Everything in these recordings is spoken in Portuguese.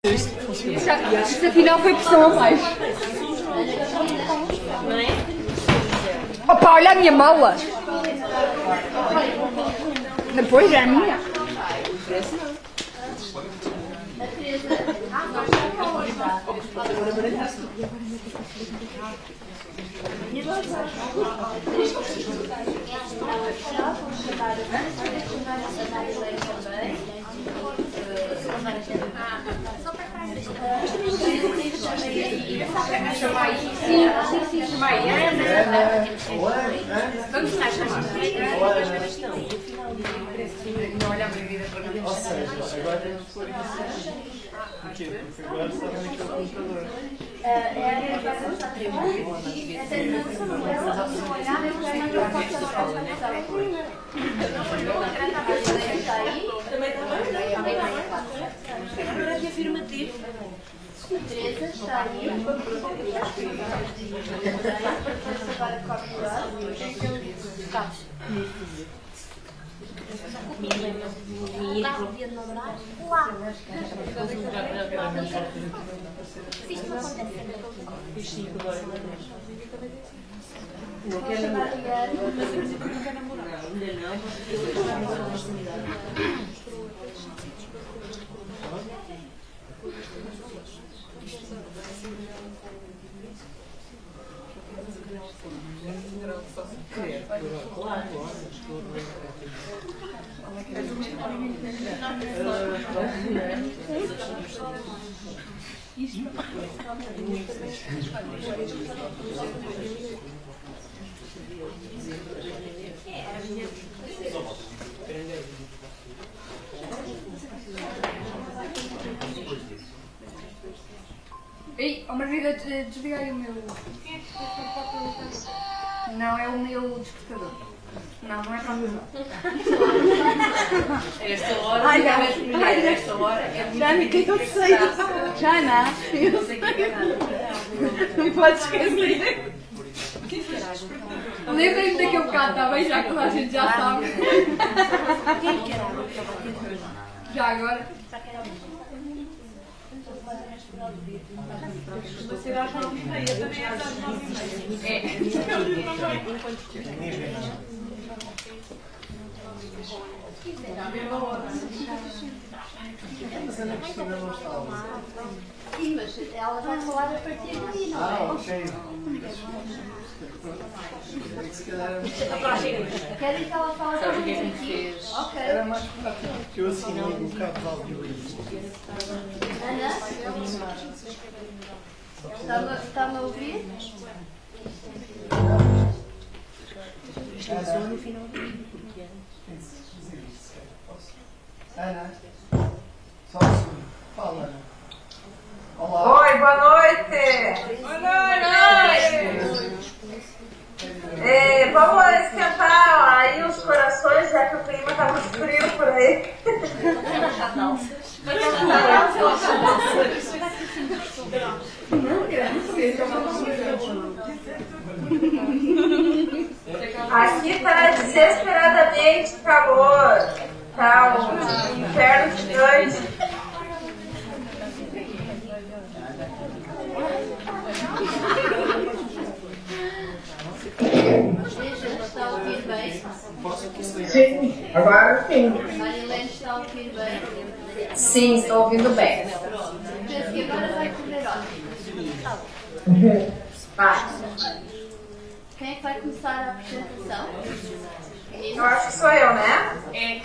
Isto afinal foi pressão a mais. Opa, olha a minha mala. Depois é a minha. Vamos lá chamar. Não olha a minha vida para mim. Ou seja, agora temos que pôr isso. Porquê? Porque agora está naquele computador. Também afirmativo. Teresa está aí. Não quer namorar. Ainda não. Ei, oh Margarida, desliga aí o meu... Não, é o meu despertador. Não, não é para mim. Esta hora, esta hora é muito Jana, que eu sei. Jana, eu sei. Não podes esquecer. Lembrem-me daquele bocado, está bem? Já que toda a gente já sabe. Já agora. Você acha que eu também acho Sim, mas ela vai falar a partir daí, não é? Ok. Se calhar Querem que ela fale a partir daqui? Ok. era mais prático, porque eu assinei um bocado de áudio aí. Ana? Está-me a ouvir? só no final do vídeo, porque Ana, só um segundo. Fala, Ana. Olá. Oi, boa noite! Boa noite! Vamos esquentar aí os corações, já que o clima está muito frio por aí. Aqui está desesperadamente calor. Tá um inferno gigante. Está a ouvir bem? Sim, agora sim. Marilene está a ouvir bem? Sim, estou ouvindo bem. Penso que agora vai correr ótimo. Vai. Quem é que vai começar a apresentação? Eu acho que sou eu, né? é.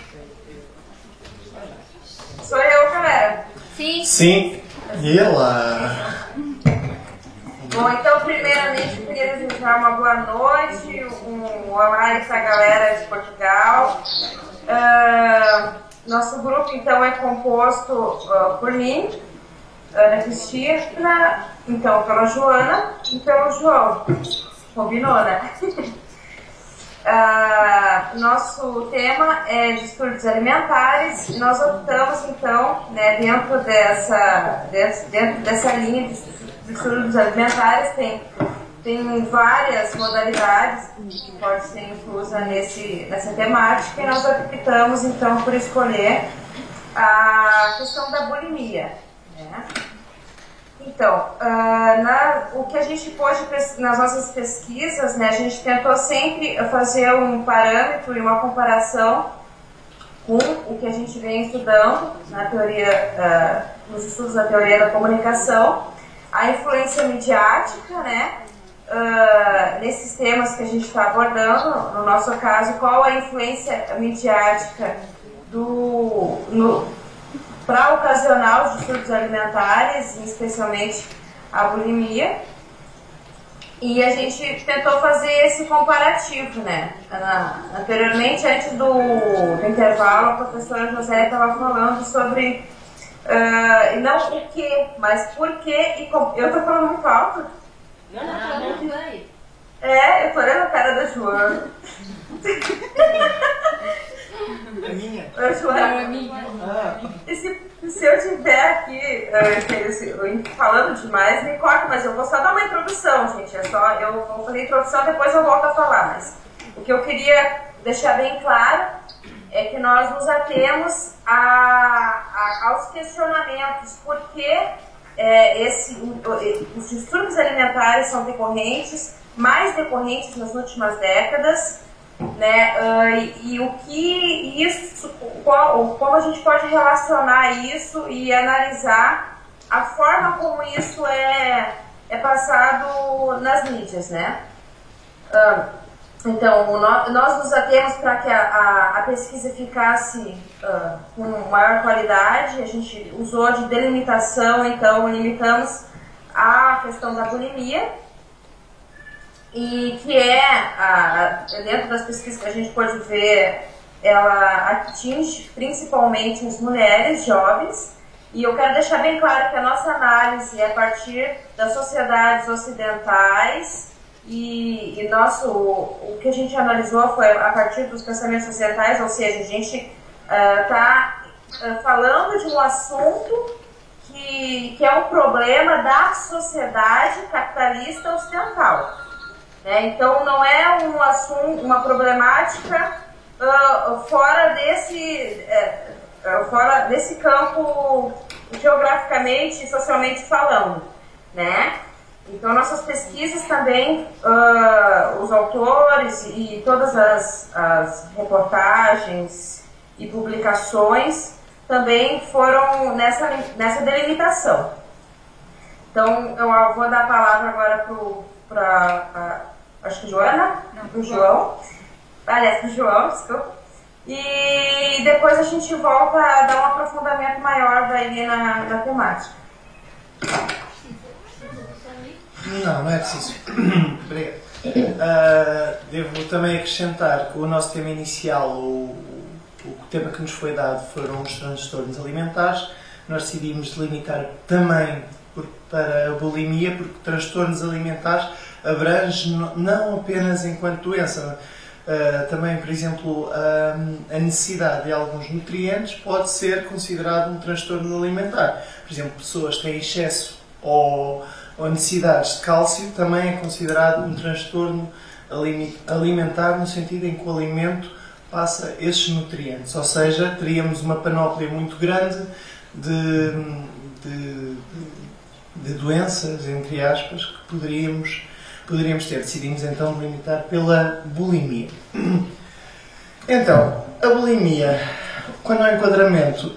Sou eu, galera. Sim. Sim. E ela? Bom, então, primeiramente, eu queria desejar uma boa noite, um olá a essa galera de Portugal. Nosso grupo, então, é composto por mim, Ana Cristina, então pela Joana e pelo João. Combinou, né? Nosso tema é distúrbios alimentares e nós optamos, então, né, dentro dessa linha de distúrbios alimentares, tem várias modalidades que podem ser inclusas nessa temática e nós optamos, então, por escolher a questão da bulimia. Né? né? Então, o que a gente pôde nas nossas pesquisas, né, a gente tentou sempre fazer um parâmetro e uma comparação com o que a gente vem estudando na teoria, nos estudos da teoria da comunicação, a influência midiática, né, nesses temas que a gente está abordando. No nosso caso, qual a influência midiática para ocasionar os distúrbios alimentares, especialmente a bulimia. E a gente tentou fazer esse comparativo, né? Anteriormente, antes do intervalo, a professora José estava falando sobre, não o que, mas por que e como. Eu estou falando muito alto? Não, vai. Eu estou olhando a cara da Joana. A minha? Joana, a minha. E se eu tiver aqui falando demais, me corta, mas eu vou só dar uma introdução, gente. Eu vou fazer a introdução, depois eu volto a falar. Mas o que eu queria deixar bem claro é que nós nos atemos aos questionamentos. Por que os distúrbios alimentares são decorrentes, mais decorrentes nas últimas décadas, né? E o que isso, como a gente pode relacionar isso e analisar a forma como isso é passado nas mídias, né? Então, nós nos atemos para que a pesquisa ficasse com maior qualidade. A gente usou de delimitação, então limitamos a questão da bulimia, e que dentro das pesquisas que a gente pode ver, ela atinge principalmente as mulheres jovens. E eu quero deixar bem claro que a nossa análise é a partir das sociedades ocidentais, e o que a gente analisou foi a partir dos pensamentos ocidentais, ou seja, a gente está falando de um assunto que é um problema da sociedade capitalista ocidental. Então não é um assunto, uma problemática fora desse campo geograficamente e socialmente falando, né? Então nossas pesquisas também, os autores e todas as reportagens e publicações também foram nessa delimitação. Então eu vou dar a palavra agora para acho que Joana? Pro João. Aliás, pro João, desculpa. E depois a gente volta a dar um aprofundamento maior daí na temática. Não é preciso. Obrigado. Devo também acrescentar que o nosso tema inicial, o tema que nos foi dado, foram os transtornos alimentares. Nós decidimos delimitar também para a bulimia, porque transtornos alimentares abrange não apenas enquanto doença, também, por exemplo, a necessidade de alguns nutrientes pode ser considerado um transtorno alimentar. Por exemplo, pessoas que têm excesso ou necessidades de cálcio também é considerado um transtorno alimentar, no sentido em que o alimento passa esses nutrientes. Ou seja, teríamos uma panóplia muito grande de doenças, entre aspas, que poderíamos ter. Decidimos então delimitar pela bulimia. Então, a bulimia, quando há enquadramento,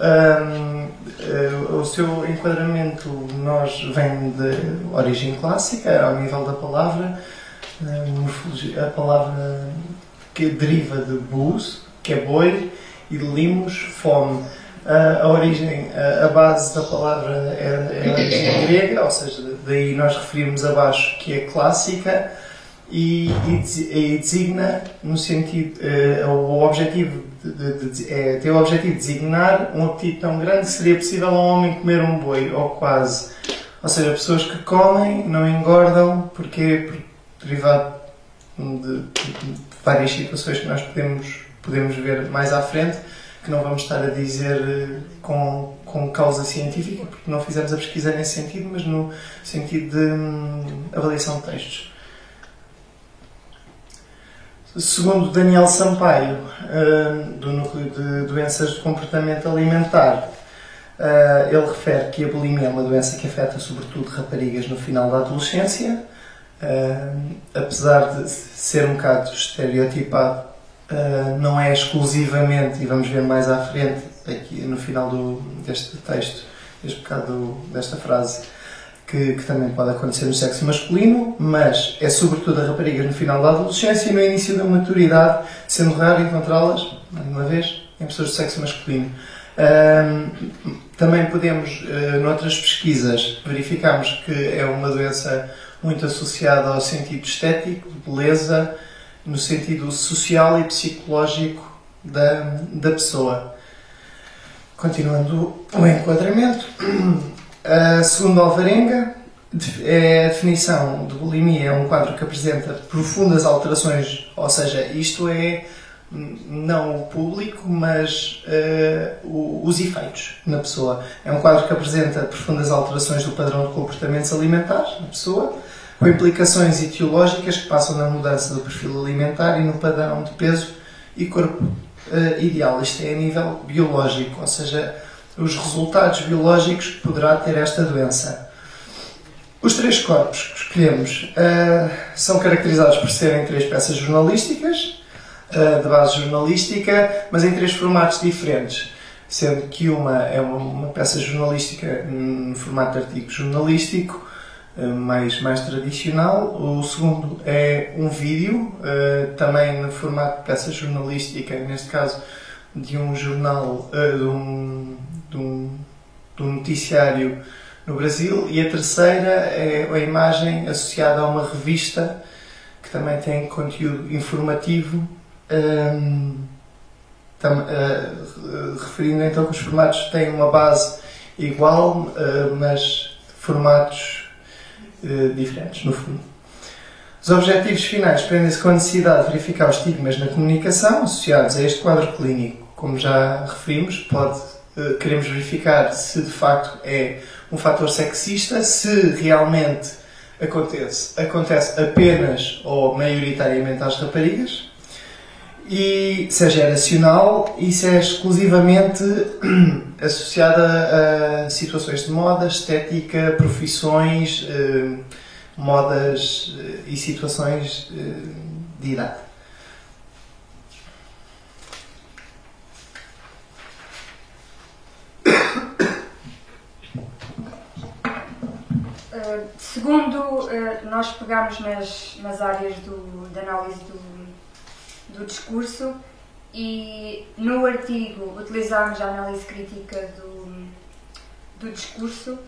o seu enquadramento vem de origem clássica, ao nível da palavra, a palavra que deriva de bus, que é boi, e de limos, fome. A base da palavra é a origem grega, ou seja, daí nós referimos abaixo que é clássica, e designa no sentido, o objetivo tem o objetivo de designar um apetite tão grande que seria possível a um homem comer um boi, ou quase. Ou seja, pessoas que comem não engordam, porque derivado de várias situações que nós podemos ver mais à frente, que não vamos estar a dizer com causa científica, porque não fizemos a pesquisa nesse sentido, mas no sentido de avaliação de textos. Segundo Daniel Sampaio, do Núcleo de Doenças de Comportamento Alimentar, Ele refere que a bulimia é uma doença que afeta sobretudo raparigas no final da adolescência. Apesar de ser um bocado estereotipado, não é exclusivamente, e vamos ver mais à frente, aqui no final deste texto, desta frase, que também pode acontecer no sexo masculino, mas é sobretudo a raparigas no final da adolescência e no início da maturidade, sendo raro encontrá-las, mais uma vez, em pessoas de sexo masculino. Também podemos, noutras pesquisas, verificamos que é uma doença muito associada ao sentido estético, de beleza, no sentido social e psicológico da pessoa. Continuando o enquadramento, segundo Alvarenga, a definição de bulimia é um quadro que apresenta profundas alterações, ou seja, isto é não o público, mas os efeitos na pessoa. É um quadro que apresenta profundas alterações do padrão de comportamentos alimentares na pessoa, com implicações etiológicas que passam na mudança do perfil alimentar e no padrão de peso e corpo ideal. Isto é a nível biológico, ou seja, os resultados biológicos que poderá ter esta doença. Os 3 corpos que escolhemos são caracterizados por serem 3 peças jornalísticas, de base jornalística, mas em 3 formatos diferentes, sendo que uma é uma peça jornalística no formato de artigo jornalístico, mais tradicional. O segundo é um vídeo, também no formato de peça jornalística, neste caso de um jornal, de um noticiário no Brasil. E a terceira é a imagem associada a uma revista que também tem conteúdo informativo, referindo então que os formatos têm uma base igual, mas formatos diferentes, no fundo. Os objetivos finais prendem-se com a necessidade de verificar os estigmas na comunicação associados a este quadro clínico. Como já referimos, queremos verificar se de facto é um fator sexista, se realmente acontece apenas ou maioritariamente às raparigas, e se é geracional e se é exclusivamente associada a situações de moda, estética, profissões, modas e situações de idade. Segundo nós pegamos nas áreas de análise do discurso, e no artigo utilizámos a análise crítica do discurso,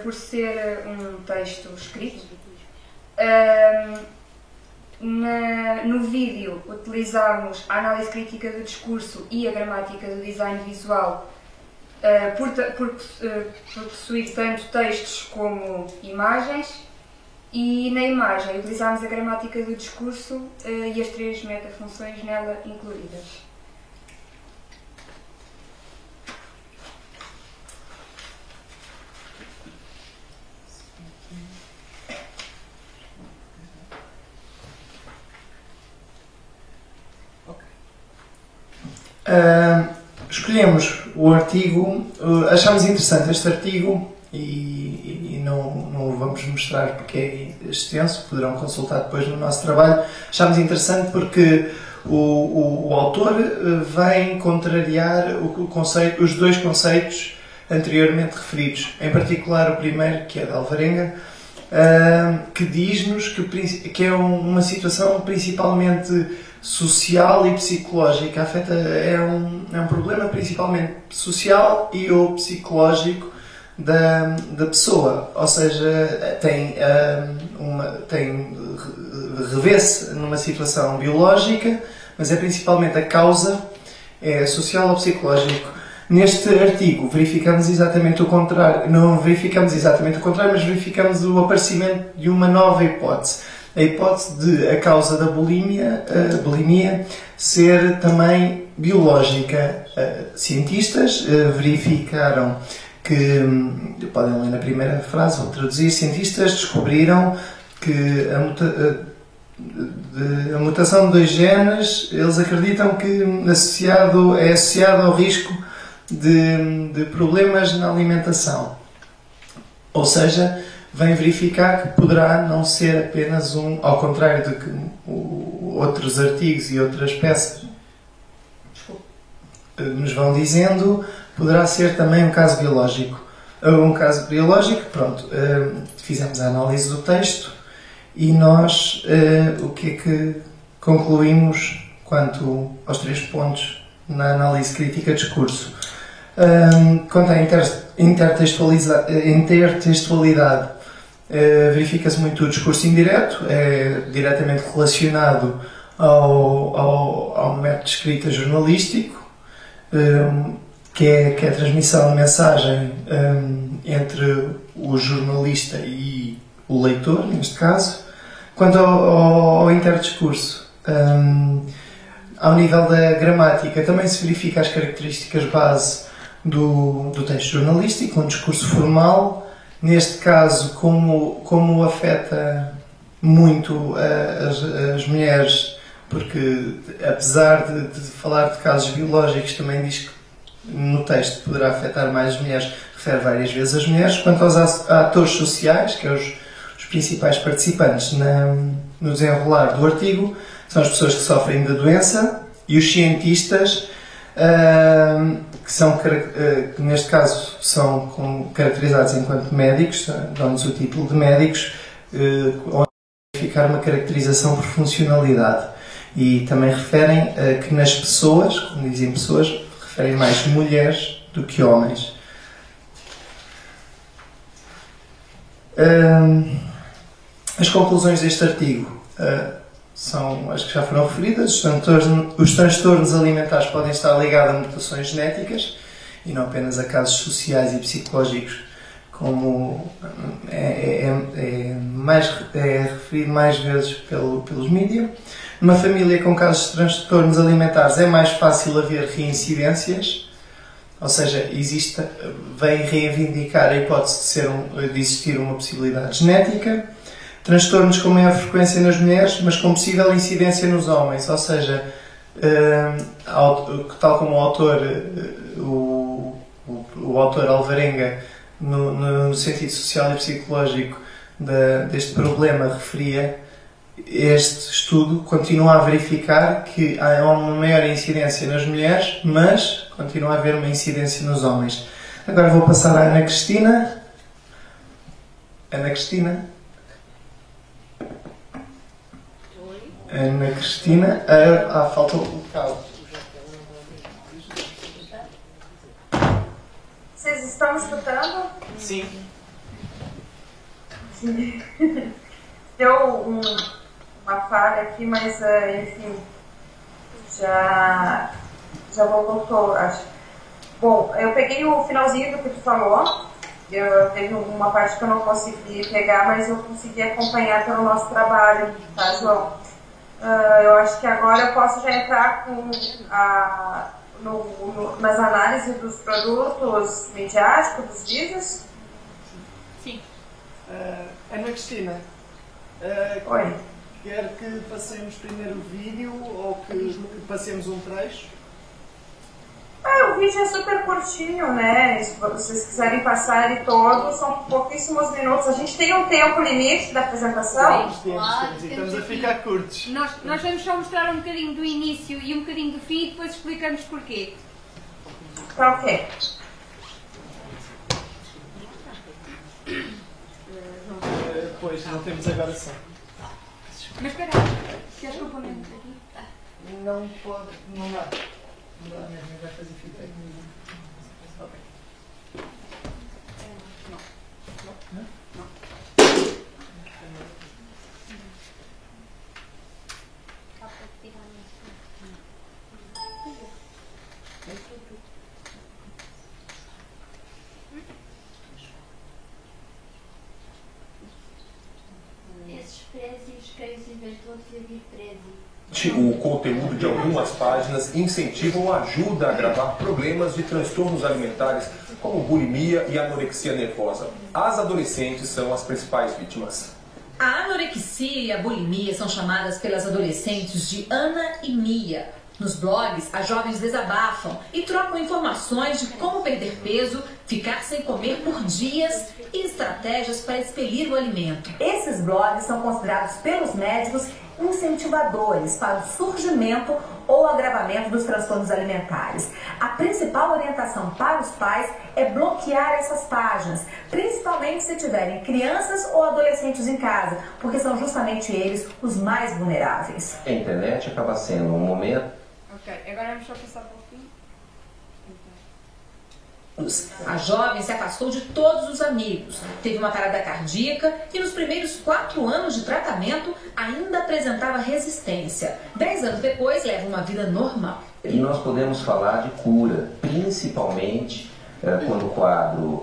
por ser um texto escrito. No vídeo utilizámos a análise crítica do discurso e a gramática do design visual, por possuir tanto textos como imagens. E na imagem utilizámos a gramática do discurso e as 3 metafunções nela incluídas. Escolhemos o artigo, achámos interessante este artigo e não o vamos mostrar porque é extenso, poderão consultar depois no nosso trabalho. Achámos interessante porque o autor vem contrariar os 2 conceitos anteriormente referidos, em particular o primeiro, que é de Alvarenga, que diz-nos que é uma situação principalmente social e psicológica. É um problema principalmente social e ou psicológico da pessoa, ou seja, revê-se numa situação biológica, mas é principalmente a causa é social ou psicológico. Neste artigo verificamos exatamente o contrário, não verificamos exatamente o contrário, mas verificamos o aparecimento de uma nova hipótese. A hipótese de a causa da bulimia ser também biológica. Cientistas verificaram que, podem ler na primeira frase, vou traduzir, cientistas descobriram que a mutação de 2 genes, eles acreditam que é associado ao risco de problemas na alimentação. Ou seja, vem verificar que poderá não ser apenas ao contrário de que outros artigos e outras peças nos vão dizendo, poderá ser também um caso biológico. Um caso biológico, pronto, fizemos a análise do texto e nós o que é que concluímos quanto aos 3 pontos na análise crítica de discurso. Quanto à intertextualidade, verifica-se muito o discurso indireto, é diretamente relacionado ao método de escrita jornalístico, que é a transmissão de mensagem entre o jornalista e o leitor, neste caso. Quanto ao interdiscurso, ao nível da gramática, também se verifica as características base do texto jornalístico, um discurso formal, neste caso como afeta muito as mulheres, porque apesar de falar de casos biológicos, também diz que no texto poderá afetar mais as mulheres, refere várias vezes as mulheres. Quanto aos atores sociais, que é os principais participantes no desenrolar do artigo, são as pessoas que sofrem da doença e os cientistas, que neste caso são caracterizados enquanto médicos, dão-nos o título de médicos, onde ficar uma caracterização por funcionalidade. E também referem que nas pessoas, como dizem pessoas, referem mais mulheres do que homens. As conclusões deste artigo são as que já foram referidas. Os transtornos alimentares podem estar ligados a mutações genéticas e não apenas a casos sociais e psicológicos, como é referido mais vezes pelos mídias. Numa família com casos de transtornos alimentares é mais fácil haver reincidências, ou seja, vem reivindicar a hipótese de existir uma possibilidade genética. Transtornos com maior frequência nas mulheres, mas com possível incidência nos homens, ou seja, tal como o autor Alvarenga, no sentido social e psicológico deste problema, referia, este estudo continua a verificar que há uma maior incidência nas mulheres, mas continua a haver uma incidência nos homens. Agora vou passar à Ana Cristina. Ana Cristina, falta o cabo. Vocês estão escutando? Sim. Sim. Deu uma falha aqui, mas enfim, já voltou, acho. Bom, eu peguei o finalzinho do que tu falou. Teve uma parte que eu não consegui pegar, mas eu consegui acompanhar pelo nosso trabalho, tá, João? Eu acho que agora eu posso já entrar nas análises dos produtos midiáticos, dos vídeos. Sim. Ana Cristina, Oi. quer que passemos primeiro o vídeo ou que passemos um trecho? O vídeo é super curtinho, né? Se vocês quiserem passar ele todo, são pouquíssimos minutos. A gente tem um tempo limite da apresentação? Temos, e estamos a ficar curtos. Nós vamos só mostrar um bocadinho do início e um bocadinho do fim e depois explicamos porquê. Tá ok. Pois, não temos a gravação. Mas espera aí, queres que eu ponha aqui? Não pode, não dá. Não dá mesmo, vai fazer feedback. Ok. Esses prezes, queijo em vez de outros, havia preze. O conteúdo de algumas páginas incentiva ou ajuda a agravar problemas de transtornos alimentares como bulimia e anorexia nervosa. As adolescentes são as principais vítimas. A anorexia e a bulimia são chamadas pelas adolescentes de Ana e Mia. Nos blogs, as jovens desabafam e trocam informações de como perder peso, ficar sem comer por dias e estratégias para expelir o alimento. Esses blogs são considerados pelos médicos incentivadores para o surgimento ou agravamento dos transtornos alimentares. A principal orientação para os pais é bloquear essas páginas, principalmente se tiverem crianças ou adolescentes em casa, porque são justamente eles os mais vulneráveis. A internet acaba sendo um momento... Ok, agora vamos só passar para o fim. A jovem se afastou de todos os amigos, teve uma parada cardíaca e nos primeiros 4 anos de tratamento ainda apresentava resistência. 10 anos depois leva uma vida normal. E nós podemos falar de cura, principalmente quando o quadro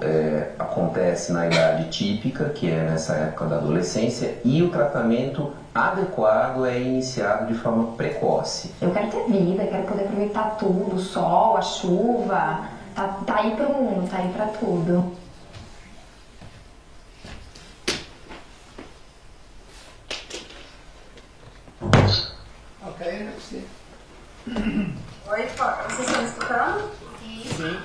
acontece na idade típica, que é nessa época da adolescència, e o tratamento adequado é iniciado de forma precoce. Eu quero ter vida, quero poder aproveitar tudo, o sol, a chuva. Tá aí pro mundo, tá aí pra tudo. Ok, sim. Oi, vocês estão me escutando? Sim.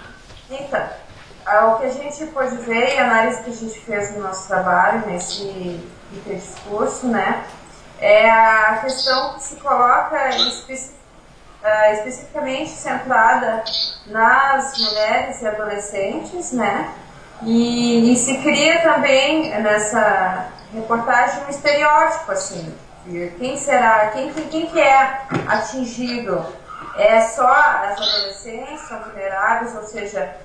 Então, o que a gente pôde ver e a análise que a gente fez no nosso trabalho, nesse discurso, né, é a questão que se coloca especificamente centrada nas mulheres e adolescentes, né? E se cria também nessa reportagem um estereótipo, assim, de quem será, quem que é atingido? É só as adolescentes, são vulneráveis, ou seja,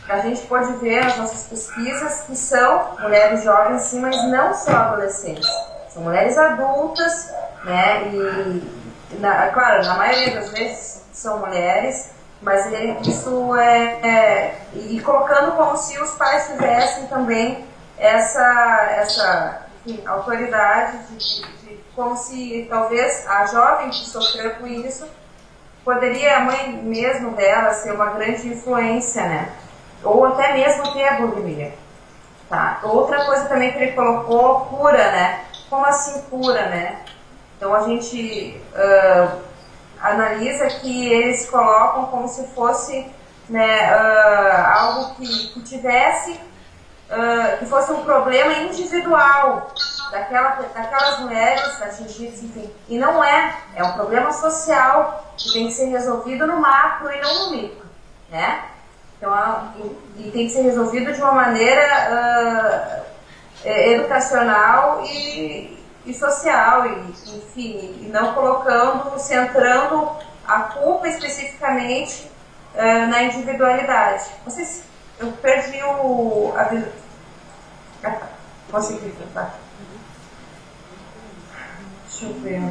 a gente pode ver nas nossas pesquisas que são mulheres jovens, sim, mas não só adolescentes, são mulheres adultas, né? Claro, na maioria das vezes são mulheres, mas isso e colocando como se os pais tivessem também essa enfim, autoridade de como se talvez a jovem que sofreu com isso poderia a mãe mesmo dela ser uma grande influência, né? Ou até mesmo ter a bulimia. Tá? Outra coisa também que ele colocou, cura, né? Como assim cura, né? Então a gente analisa que eles colocam como se fosse, né, algo que tivesse, que fosse um problema individual daquelas mulheres atingidas, enfim. E não é um problema social que tem que ser resolvido no macro e não no micro, né? Então, e tem que ser resolvido de uma maneira educacional e social, enfim, e não centrando a culpa especificamente na individualidade. Eu perdi consegui tentar. Deixa eu ver.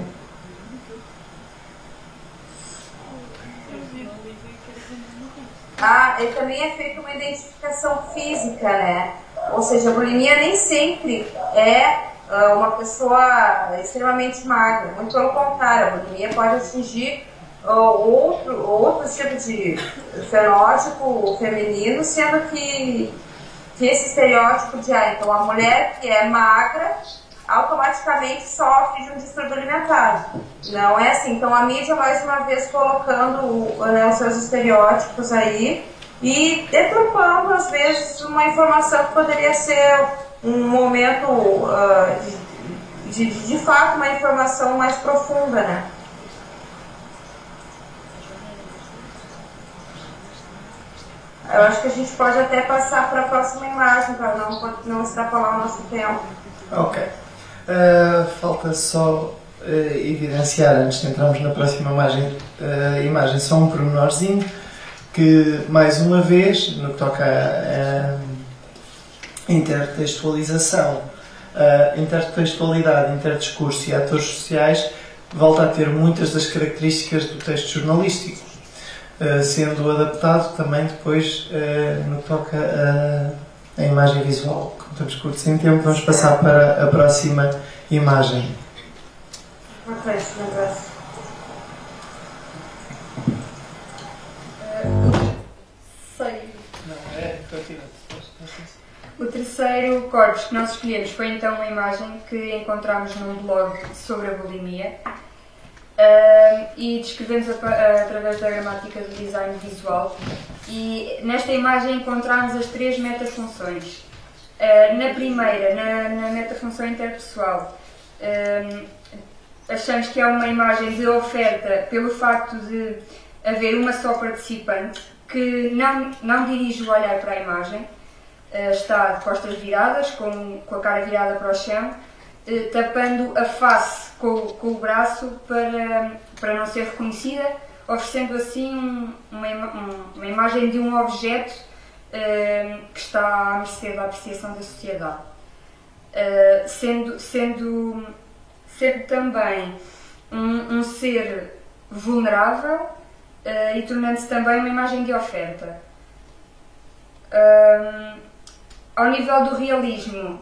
E também é feita uma identificação física, né? Ou seja, a bulimia nem sempre é uma pessoa extremamente magra. Muito pelo contrário, a bulimia pode atingir outro tipo de fenótipo feminino, sendo que esse estereótipo de então a mulher que é magra automaticamente sofre de um distúrbio alimentar. Não é assim. Então a mídia mais uma vez colocando os seus estereótipos aí e deturpando às vezes uma informação que poderia ser um momento de fato uma informação mais profunda, né? Eu acho que a gente pode até passar para a próxima imagem para não extrapolar o nosso tempo. Ok. Falta só evidenciar, antes de entrarmos na próxima imagem, só um pormenorzinho, que mais uma vez, no que toca a intertextualização, intertextualidade, interdiscurso e atores sociais, volta a ter muitas das características do texto jornalístico, sendo adaptado também depois no que toca a imagem visual. Como estamos curtos em tempo, vamos passar para a próxima imagem. O terceiro corpus que nós escolhemos foi então uma imagem que encontramos num blog sobre a bulimia. e descrevemos através da gramática do design visual. E nesta imagem encontramos as 3 metafunções. Na primeira, na metafunção interpessoal, achamos que é uma imagem de oferta pelo facto de haver uma só participante que não dirige o olhar para a imagem, está de costas viradas, com a cara virada para o chão, tapando a face com o braço para não ser reconhecida, oferecendo assim uma imagem de um objeto que está à mercê da apreciação da sociedade. Sendo também um ser vulnerável e tornando-se também uma imagem de oferta. Ao nível do realismo,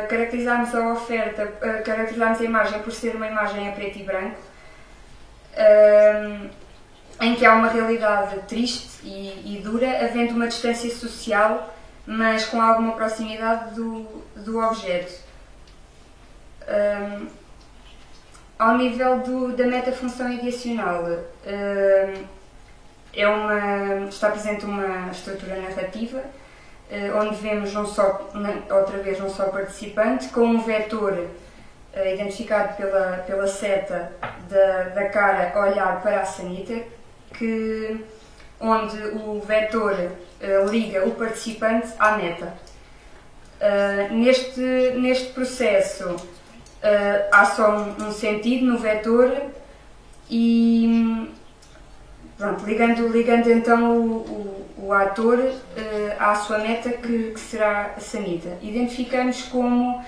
caracterizamos a oferta, caracterizamos a imagem por ser uma imagem a preto e branco, em que há uma realidade triste e dura, havendo uma distância social, mas com alguma proximidade do objeto. Ao nível da metafunção ideacional, está presente uma estrutura narrativa, onde vemos outra vez um só participante, com um vetor identificado pela seta da cara a olhar para a sanita, onde o vetor liga o participante à meta. Neste processo há só um sentido no vetor e pronto, ligando então o ator à sua meta, que será a sanita. Identificamos como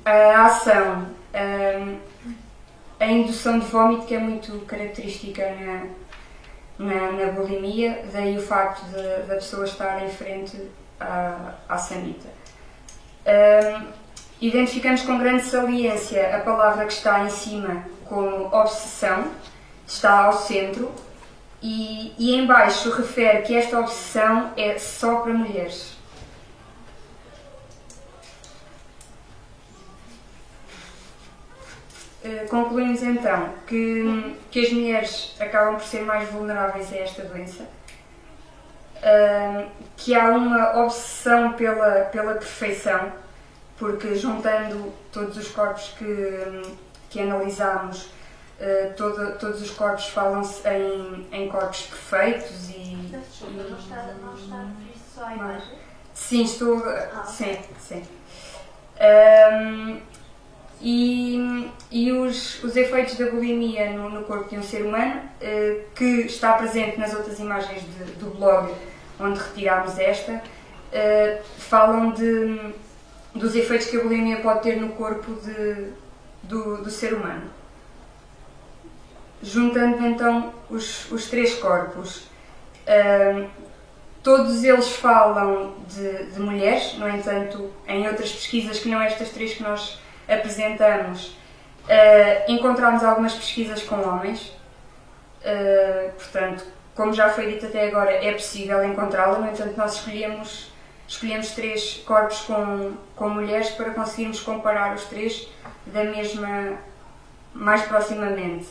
a ação, a indução de vómito, que é muito característica na bulimia, daí o facto da pessoa estar em frente à sanita. Identificamos com grande saliência a palavra que está em cima como obsessão, está ao centro, e em baixo refere que esta obsessão é só para mulheres. Concluímos então que as mulheres acabam por ser mais vulneráveis a esta doença, que há uma obsessão pela perfeição, porque juntando todos os corpos que analisamos, todos os corpos falam-se em corpos perfeitos e... Desculpa, não está a referir só a imagem? Sim, estou... Sim. E os efeitos da bulimia no corpo de um ser humano, que está presente nas outras imagens do blog, onde retirámos esta, falam dos efeitos que a bulimia pode ter no corpo do ser humano. Juntando então os 3 corpos, todos eles falam de mulheres, no entanto, em outras pesquisas que não estas 3 que nós apresentamos, encontramos algumas pesquisas com homens, portanto, como já foi dito até agora, é possível encontrá-la, no entanto, nós escolhemos 3 corpos com mulheres para conseguirmos comparar os 3 mais proximamente.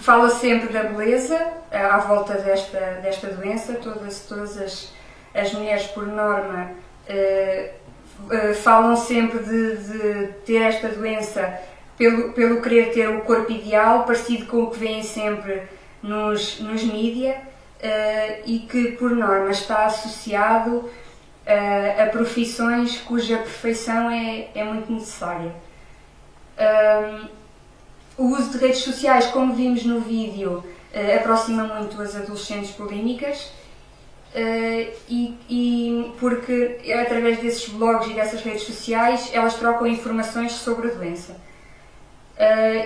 Fala sempre da beleza à volta desta doença. Todas as mulheres, por norma, falam sempre de ter esta doença pelo querer ter o corpo ideal, parecido com o que veem sempre nos mídia, e que, por norma, está associado a profissões cuja perfeição é muito necessária. O uso de redes sociais, como vimos no vídeo, aproxima muito as adolescentes bulímicas, e porque através desses blogs e dessas redes sociais elas trocam informações sobre a doença.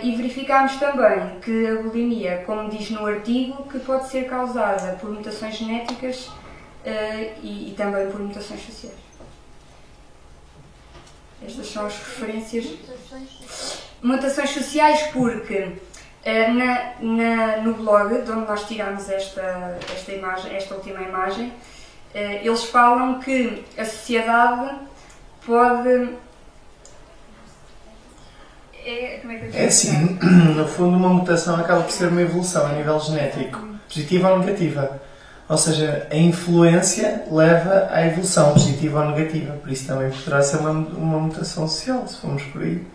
E verificámos também que a bulimia, como diz no artigo, que pode ser causada por mutações genéticas e também por mutações sociais. Estas são as referências. Mutações sociais, porque no blog, de onde nós tiramos esta última imagem, eles falam que a sociedade pode... como é que É assim, no fundo uma mutação acaba por ser uma evolução a nível genético, positiva ou negativa. Ou seja, a influência leva à evolução, positiva ou negativa. Por isso também poderá ser uma mutação social, se formos por aí,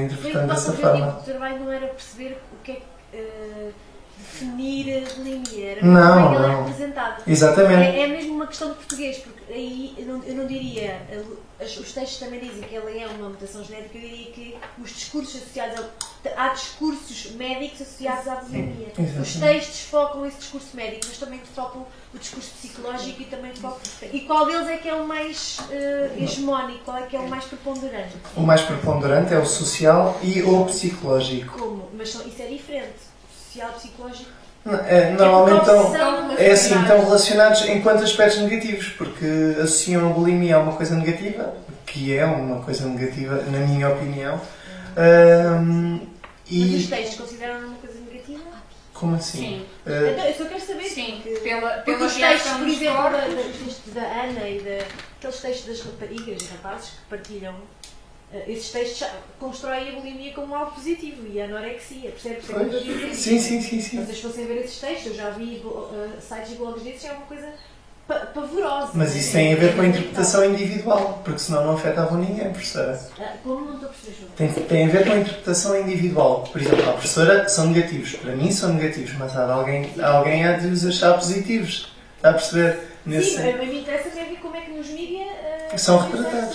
interpretando dessa forma. O trabalho não era perceber o que é definir a bulimia, era Não, como é que ela é não. representada. Exatamente. É mesmo uma questão de português, porque aí eu não diria, os textos também dizem que ela é uma mutação genética, eu diria que os discursos associados há discursos médicos associados à bulimia. Os textos focam esse discurso médico, mas também focam o discurso psicológico e também focam. E qual deles é que é o mais hegemónico, qual é que é o mais preponderante? O mais preponderante é o social e o psicológico. Como? Mas isso é diferente. Social, psicológico. Normalmente estão relacionados enquanto aspectos negativos, porque associam a bulimia a uma coisa negativa, que é uma coisa negativa, na minha opinião. Mas os textos consideram uma coisa negativa? Como assim? Sim. Então, eu só quero saber. Sim, porque os textos, por exemplo, os textos da Ana e aqueles textos das raparigas e rapazes que partilham. Esses textos constroem a bulimia como algo positivo e a anorexia, percebe? Sim. Se vocês fossem ver esses textos, eu já vi sites e blogs desses, é uma coisa pavorosa. Mas isso tem a ver com a interpretação individual, porque senão não afetava ninguém, professora. Como não estou a perceber? Tem a ver com a interpretação individual. Por exemplo, a professora são negativos, para mim são negativos, mas alguém há de os achar positivos. Está a perceber? Sim, a mim me interessa ver como é que nos mídia são retratados.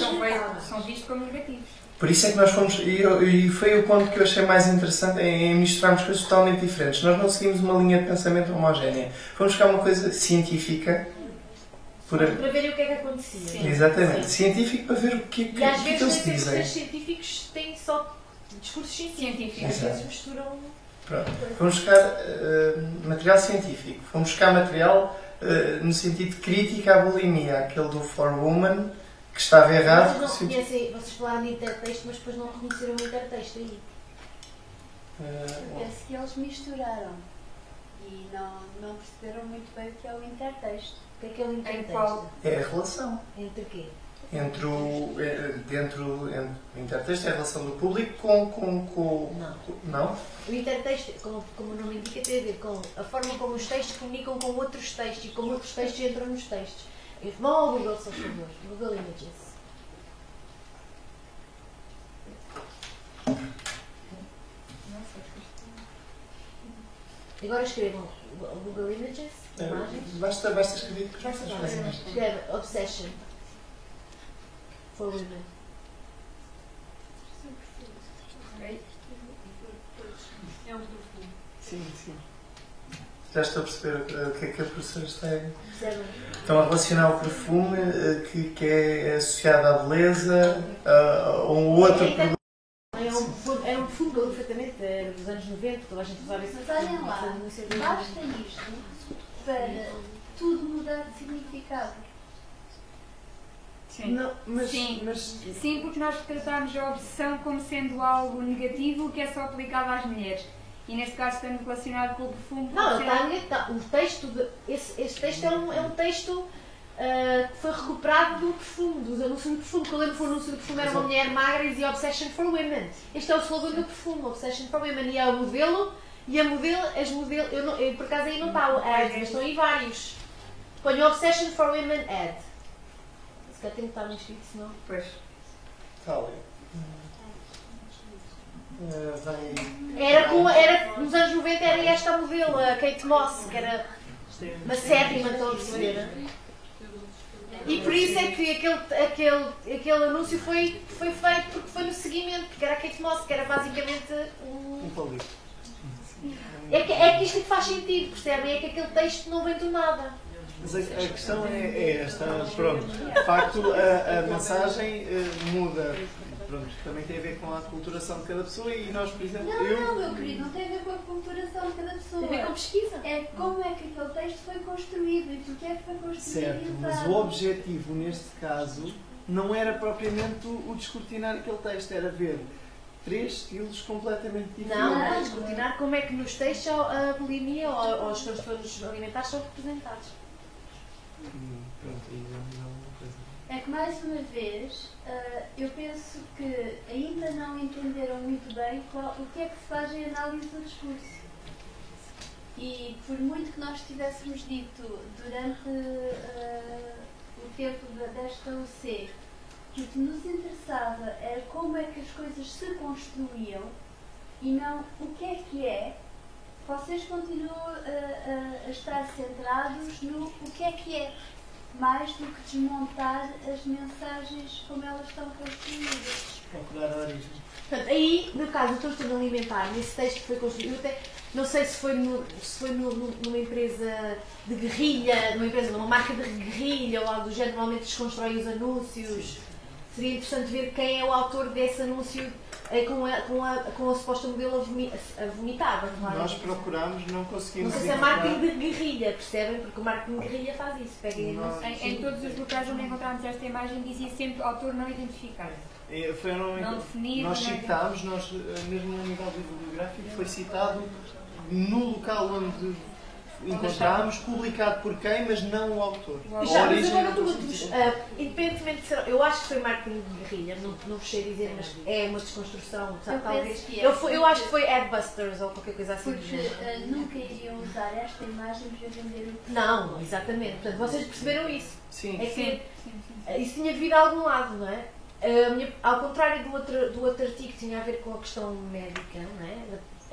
São vistos como negativos. Por isso é que nós fomos, e foi o ponto que eu achei mais interessante, em misturarmos coisas totalmente diferentes. Nós não seguimos uma linha de pensamento homogénea. Fomos buscar uma coisa científica. Para ver o que é que acontecia. Sim. Exatamente. Sim. Científico para ver o que e às vezes eles dizem. Os científicos têm só discursos científicos. Às vezes misturam... Pronto. Fomos buscar material científico. Fomos buscar material no sentido de crítica à bulimia, aquele do For Woman, que estava errado. Vocês não conhecem, vocês falaram de intertexto, mas depois não reconheceram o intertexto aí. Parece que eles misturaram e não perceberam muito bem o que é o intertexto. O que é o intertexto? É a relação. Entre o quê? Entre o intertexto é a relação do público com não? O intertexto, como o nome indica, tem a ver com a forma como os textos comunicam com outros textos e como outros textos entram nos textos. Vão ao Google, se faz favor. Google Images. Agora escrevam Google Images, imagens. Basta escrever. Escreve Obsession for Women. Sim. Já estou a perceber o que é que a professora está a... Estão a relacionar o perfume que é associado à beleza, a um outro produto. Era um perfume perfeitamente dos anos 90, toda a gente usava isso. Mas olhem lá, basta isto para tudo mudar de significado. Sim. Não, Sim, porque nós tratamos a obsessão como sendo algo negativo que é só aplicado às mulheres. E neste caso estando relacionado com o perfume. Não, o texto esse texto é um texto que foi recuperado do perfume, dos anúncios do perfume. Porque eu lembro que o anúncio do perfume era uma mulher magra e dizia Obsession for Women. Este é o slogan do perfume, Obsession for Women. E é o modelo, as modelos, eu por acaso aí não está o ad, mas estão aí vários. Ponho Obsession for Women ad. Se calhar tem que estar no escrito, senão. Pois. Está ali. Era, nos anos 90 era esta modelo, a Kate Moss, que era uma sétima, estão a perceber? E por isso é que aquele anúncio foi feito porque foi no seguimento, porque era a Kate Moss, que era basicamente um palito. É que isto faz sentido, percebem? É que aquele texto não vem do nada. Mas a questão é esta, pronto, de facto a mensagem muda. Pronto, também tem a ver com a aculturação de cada pessoa e nós, por exemplo... Não, meu querido, não tem a ver com a aculturação de cada pessoa. Tem a ver com pesquisa. É como é que aquele texto foi construído e porque é que foi construído. Certo, mas o objetivo neste caso não era propriamente o descortinar aquele texto, era ver 3 estilos completamente diferentes. Não, descortinar como é que nos textos a bulimia ou os transtornos alimentares são representados. Pronto, aí não é uma coisa. É que mais uma vez Eu penso que ainda não entenderam muito bem o que é que se faz em análise do discurso. E por muito que nós tivéssemos dito durante o tempo desta UC que o que nos interessava era como é que as coisas se construíam e não o que é, vocês continuam a estar centrados no o que é, mais do que desmontar as mensagens como elas estão construídas. Procurar a origem. Portanto, aí, no caso do transtorno alimentar, nesse texto que foi construído, até, não sei se foi, numa empresa de guerrilha, numa marca de guerrilha ou algo do género, normalmente desconstrói os anúncios. Seria interessante ver quem é o autor desse anúncio com a suposta modelo a vomitar. Nós procurámos, não conseguimos. Não sei se é marketing de guerrilha, percebem? Porque o marketing de guerrilha faz isso. Em todos os locais onde encontramos esta imagem dizia sempre autor não identificado. Não definido. Nós citámos, mesmo no nível bibliográfico, foi citado no local onde encontramos, publicado por quem, mas não o autor. Já, mas agora independentemente de ser, eu acho que foi marketing de guerrilha, não vos sei dizer, mas é uma desconstrução, talvez. Eu acho que foi Adbusters ou qualquer coisa assim. Porque nunca iriam usar esta imagem para vender o que. Não, exatamente. Portanto, vocês perceberam isso. Sim. É que isso tinha vindo a algum lado, não é? Ao contrário do outro artigo que tinha a ver com a questão médica, não é?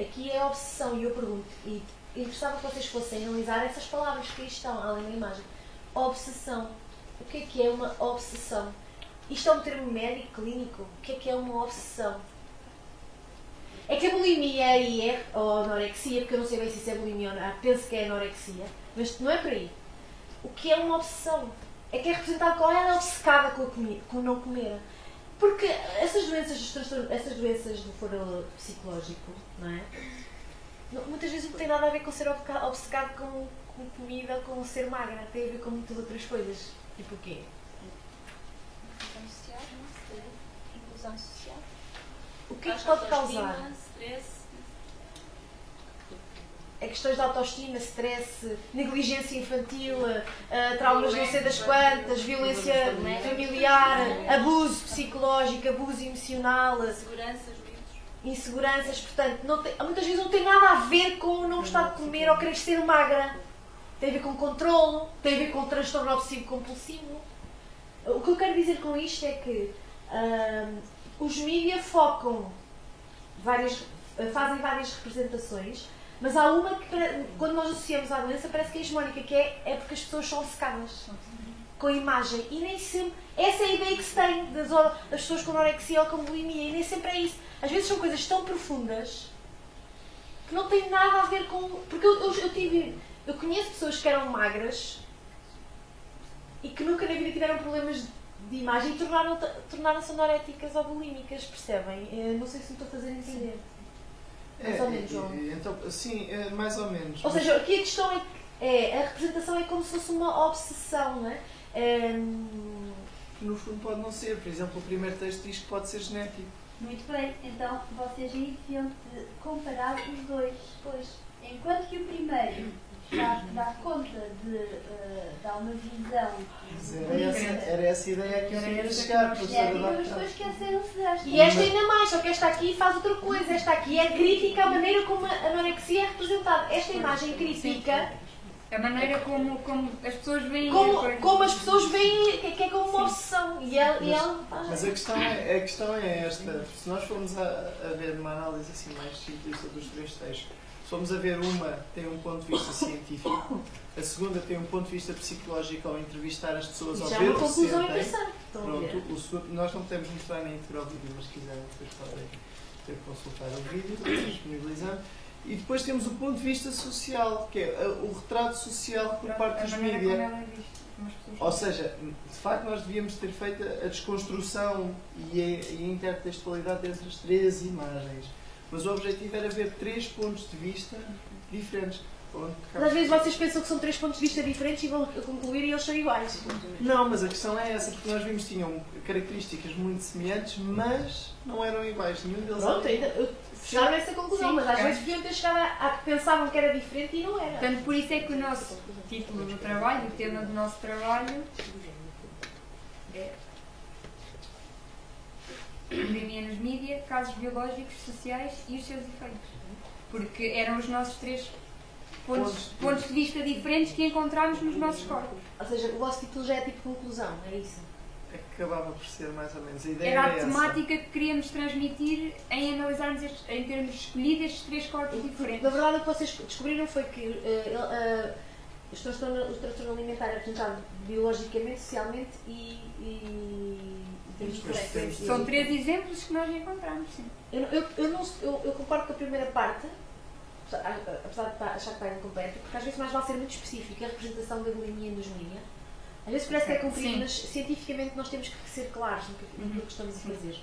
Aqui é a obsessão, e eu pergunto, e interessava que vocês fossem analisar essas palavras que aí estão, além da imagem. Obsessão. O que é uma obsessão? Isto é um termo médico, clínico? O que é uma obsessão? É que a bulimia aí ou anorexia, porque eu não sei bem se isso é bulimia ou não, penso que é anorexia, mas não é por aí. O que é uma obsessão? É que é representado como ela é obcecada com não comer. Porque essas doenças do foro psicológico, não é? Muitas vezes não tem nada a ver com ser obcecado com comida, com ser magra, tem a ver com muitas outras coisas. Tipo o quê? Inclusão social, inclusão social. O que é que pode causar? Stress. É questões de autoestima, stress, negligência infantil, traumas não sei das quantas, violência familiar, abuso psicológico, abuso emocional, inseguranças, portanto, muitas vezes não tem nada a ver com não gostar de comer ou querer ser magra. Tem a ver com controlo, tem a ver com transtorno obsessivo-compulsivo. O que eu quero dizer com isto é que os mídias fazem várias representações, mas há uma que, quando nós associamos à doença, parece que é hegemónica, que é porque as pessoas são obcecadas com a imagem. E nem sempre... Essa é a ideia que se tem das pessoas com anorexia ou com bulimia, e nem sempre é isso. Às vezes são coisas tão profundas que não têm nada a ver com... Porque eu conheço pessoas que eram magras e que nunca na vida tiveram problemas de imagem e tornaram-se anoréticas ou bulímicas, percebem? Não sei se me estou a fazer entender. Mais ou menos, João. Então, sim, mais ou menos. Ou seja, aqui a questão é a representação é como se fosse uma obsessão, não é? No fundo pode não ser. Por exemplo, o primeiro texto diz que pode ser genético. Muito bem, então vocês aí deviam comparar os dois. Pois, enquanto que o primeiro dá conta de dar uma visão. Era essa a ideia que eu queria chegar. Mas depois esqueceram-se desta. E esta ainda mais, só que esta aqui faz outra coisa. Esta aqui é crítica à maneira como a anorexia é representada. Esta imagem critica a maneira como as pessoas veem. Como as pessoas veem, que é como uma obsessão. Mas a questão é esta. Se nós formos a ver uma análise assim mais simplista dos três textos, se formos a ver uma tem um ponto de vista científico, a segunda tem um ponto de vista psicológico ao entrevistar as pessoas, ao ver o que sentem. Pronto, o segundo, nós não podemos mostrar nem integrar o vídeo, mas se quiserem depois podem ter que consultar o vídeo, depois disponibilizando. E depois temos o ponto de vista social, que é o retrato social por parte dos mídias. Ou seja, de facto nós devíamos ter feito a desconstrução e a intertextualidade entre as três imagens. Mas o objetivo era ver três pontos de vista diferentes. Mas às vezes vocês pensam que são três pontos de vista diferentes e vão concluir e eles são iguais. Não, mas a questão é essa, porque nós vimos que tinham características muito semelhantes, mas não eram iguais. Nenhum deles Pronto, chegaram a essa conclusão, sim, mas às vezes podiam ter chegado a que pensavam que era diferente e não era. Portanto, por isso é que o nosso título do trabalho, o tema do nosso trabalho casos biológicos, sociais e os seus efeitos. Porque eram os nossos 3 pontos de vista diferentes que encontramos nos nossos corpos. Ou seja, o vosso título já é tipo conclusão, é isso? Acabava por ser mais ou menos a ideia. Era a temática que queríamos transmitir em analisarmos, em termos escolhido estes 3 corpos diferentes. Na verdade, o que vocês descobriram foi que o transtorno alimentar é representado biologicamente, socialmente e São 3 exemplos que nós encontramos, sim. Eu concordo com a primeira parte, apesar de achar que está incompleto, porque às vezes mais vale ser muito específico a representação da bulimia nos mídia. Às vezes parece que é cumprido, mas cientificamente nós temos que ser claros no que estamos a fazer.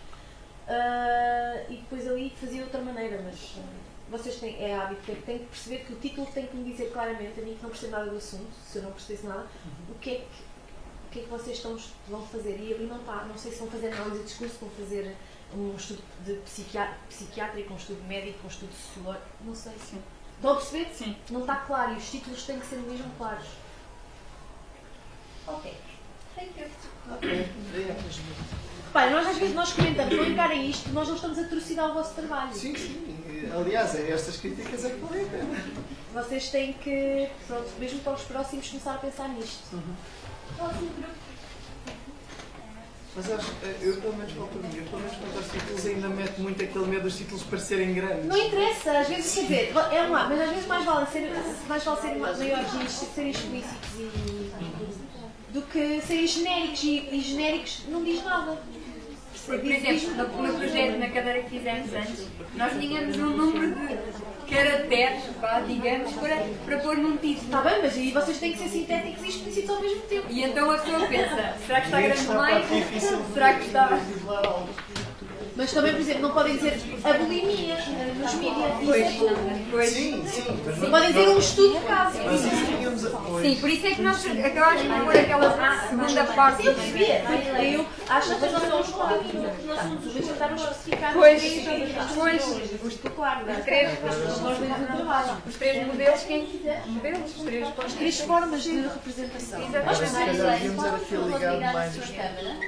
E depois ali fazia de outra maneira, mas vocês têm, é hábito, têm que perceber que o título tem que me dizer claramente, a mim que não percebo nada do assunto, se eu não percebesse nada, o que é que vocês vão fazer. E ali não está, não sei se vão fazer análise de discurso, vão fazer um estudo de psiquiátrico, um estudo médico, um estudo sociológico, não sei. Sim. Estão a perceber? Sim. Não está claro e os títulos têm que ser mesmo claros. Ok. Pai, nós às vezes nós comentamos, não encarem isto, nós não estamos a atrocidar o vosso trabalho. Sim, sim. Aliás, estas críticas é que valem a pena. Vocês têm que, pronto, mesmo para os próximos, começar a pensar nisto. Mas eu pelo menos volto a mim, pelo menos quanto aos títulos ainda meto muito aquele medo dos títulos parecerem grandes. Não interessa, às vezes, quer dizer, é um mas às vezes mais vale ser maiores e serem explícitos do que serem genéricos e genéricos não diz nada. Por exemplo, no projeto, na cadeira que fizemos antes, nós tínhamos um número de caracteres, digamos, para pôr num título. Está bem, mas aí vocês têm que ser sintéticos e explícitos ao mesmo tempo. E então a pessoa pensa, será que está grande demais? Será que está... Mas também, por exemplo, não podem dizer a bulimia nos mídias. Isso é tudo. Pois. Sim. Não podem dizer um estudo de caso. Sim, por isso é que nós acabámos por pôr aquela segunda parte. Eu percebia. Eu acho que nós não somos claros. Nós somos tentaram especificar Pois. Claro, os 3 modelos, os 3 formas de representação. Nós devíamos era ter ligado mais os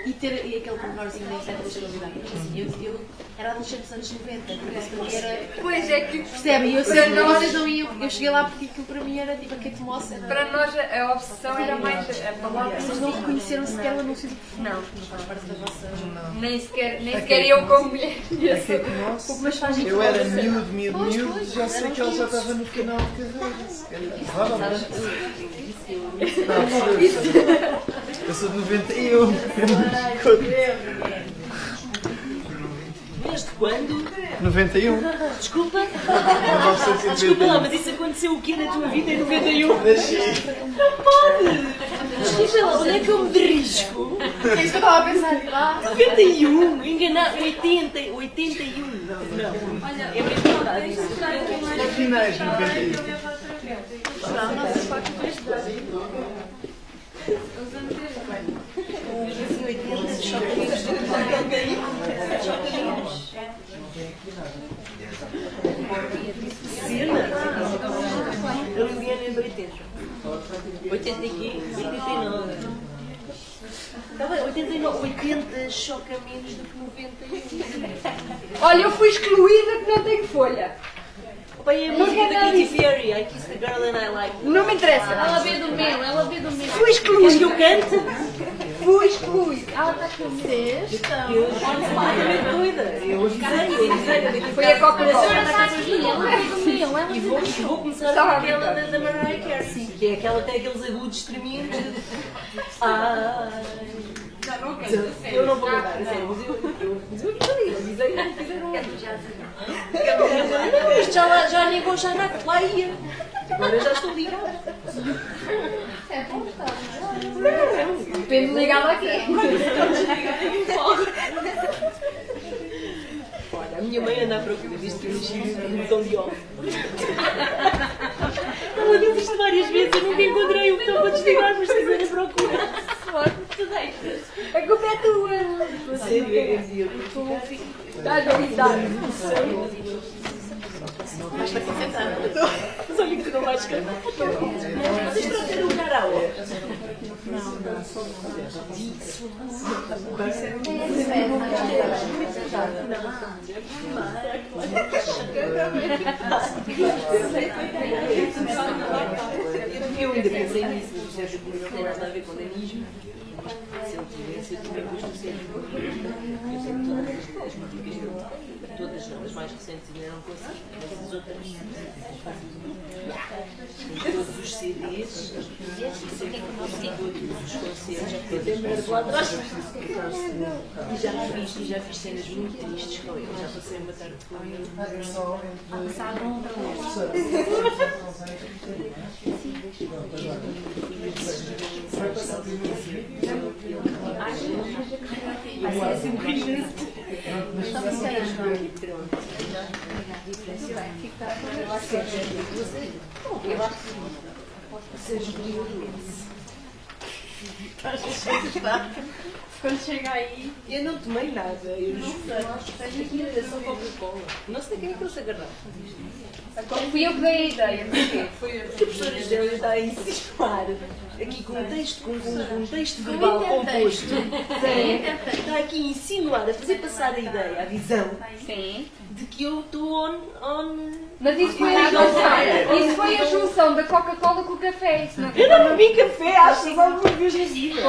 e ter aquele pormenorzinho da intersexualidade. Eu era adolescente dos anos 90, por isso para mim era... Pois é que... Percebem? Eu sei que vocês não iam... Eu cheguei lá porque aquilo para mim era tipo a Kate Moss. Para nós a obsessão era mais a palavra... Vocês não reconheceram sequer o anúncio do perfume. Não. Não faz parte da vossa... Nem sequer eu como mulher. Mas faz eu era miúdo, já sei que ela já estava no final de carreira. Eu sou de 91. Desde quando? 91. Desculpa? Desculpa lá, mas isso aconteceu o quê na tua vida em 91? Nasci. Não pode! Desculpa lá, onde é que eu me derrisco? É isso que eu estava a pensar lá. 91, enganar, 81. Não. Olha, é verdade isso. Finais de 91. Não, não sei qual que Eu Liliana é de 80. 80 aqui, 89. Está bem, 89, 80 choca menos do que 91. Olha, eu fui excluída porque não tenho folha. Pai, é a música da Katy Perry, I Kiss the Girl and I Like. Não me interessa. Ela vê do meu, Fui excluída. Queres que eu cante? Fui excluída. Ela está com vocês. Eu estou doida. Eu avisei. Foi a Coca-Cola. Ela vê do meu, E vou começar a aquela da Mariah Carey, que é aquela que tem aqueles agudos tremendos. Já não quero. Eu não vou cantar, sério, mas eu avisei, não fizeram isto já nem vou achar nada, lá ia. Agora já estou ligada. É bom estar. Depende ligado aqui. Olha, a minha mãe anda à procura disto que eu enchi um botão de off. Ela disse isto várias vezes, eu nunca encontrei o botão para desligar, mas vocês andam à procura. A culpa é tua. Sério, eu dizia. Estás a gritar. Mas olha que tu não vais cantar. Vocês trouxeram o cara Raul. Eu ainda pensei nisso, não tem nada a ver com danismo. Se eu tivesse, eu tinha visto o Sérgio. Eu sei que todas as músicas, todas as mais recentes ainda não consigo, mas as outras todos os CDs, sempre todos os concertos, e já fiz cenas muito tristes com ele, já passei uma tarde com ele. Quando chega aí, eu não tomei nada, eu não sei, é só Coca-Cola. Não sei quem é que se agarrar. Fui eu que dei a ideia, Foi a professora Gélia está a insinuar aqui com um texto verbal composto. Está aqui a insinuar, a fazer passar a ideia, a visão de que eu estou on. Mas isso foi a junção. Isso foi a junção da Coca-Cola com o café. Eu não bebi café, acho que alguma vez na vida.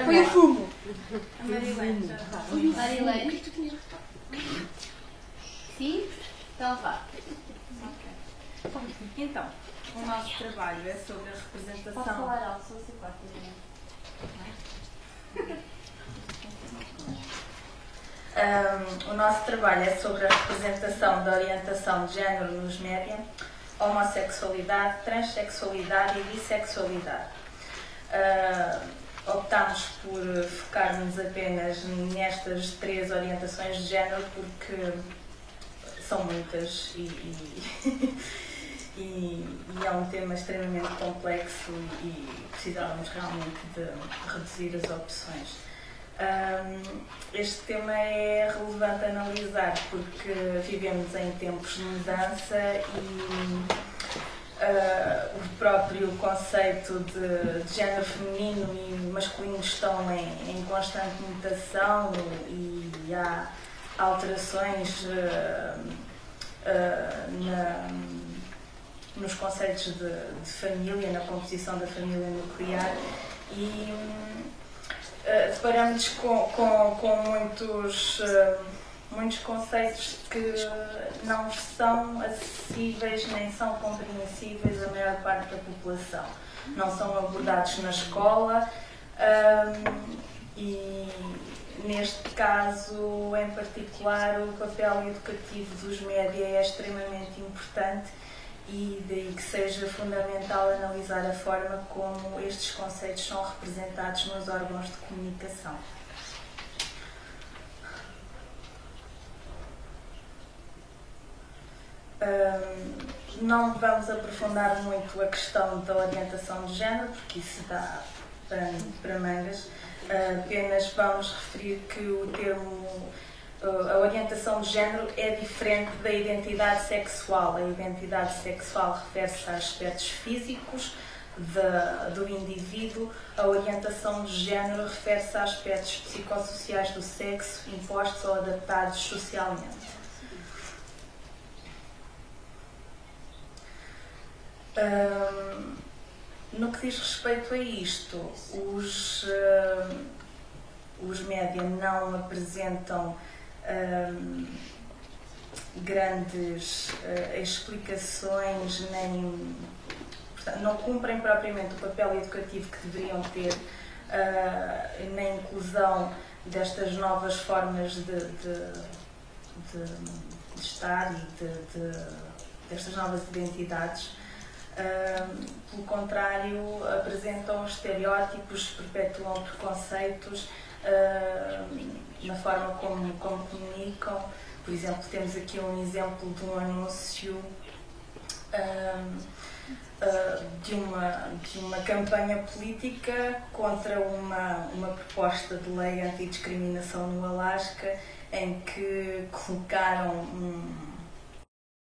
Foi o fumo. Marilene. Sim? Então vá. Então, o nosso trabalho é sobre a representação. Posso falar alto, só você quarta. O nosso trabalho é sobre a representação da orientação de género nos média, homossexualidade, transexualidade e bissexualidade. Optámos por focar-nos apenas nestas 3 orientações de género porque são muitas e é um tema extremamente complexo e precisávamos realmente de reduzir as opções. Este tema é relevante analisar porque vivemos em tempos de mudança e o próprio conceito de género feminino e masculino estão em constante mutação e há alterações nos conceitos de família, na composição da família nuclear e deparamos com muitos conceitos que não são acessíveis nem são compreensíveis à maior parte da população. Não são abordados na escola e neste caso em particular o papel educativo dos média é extremamente importante e daí que seja fundamental analisar a forma como estes conceitos são representados nos órgãos de comunicação. Não vamos aprofundar muito a questão da orientação de género, porque isso dá para mangas. Apenas vamos referir que o termo a orientação de género é diferente da identidade sexual. A identidade sexual refere-se a aspectos físicos do indivíduo. A orientação de género refere-se a aspectos psicossociais do sexo impostos ou adaptados socialmente. No que diz respeito a isto, os média não apresentam grandes explicações, nem, portanto, não cumprem propriamente o papel educativo que deveriam ter na inclusão destas novas formas de estar e destas novas identidades. Pelo contrário, apresentam estereótipos, perpetuam preconceitos na forma como comunicam. Por exemplo, temos aqui um exemplo de um anúncio de uma campanha política contra uma proposta de lei antidiscriminação no Alasca, em que colocaram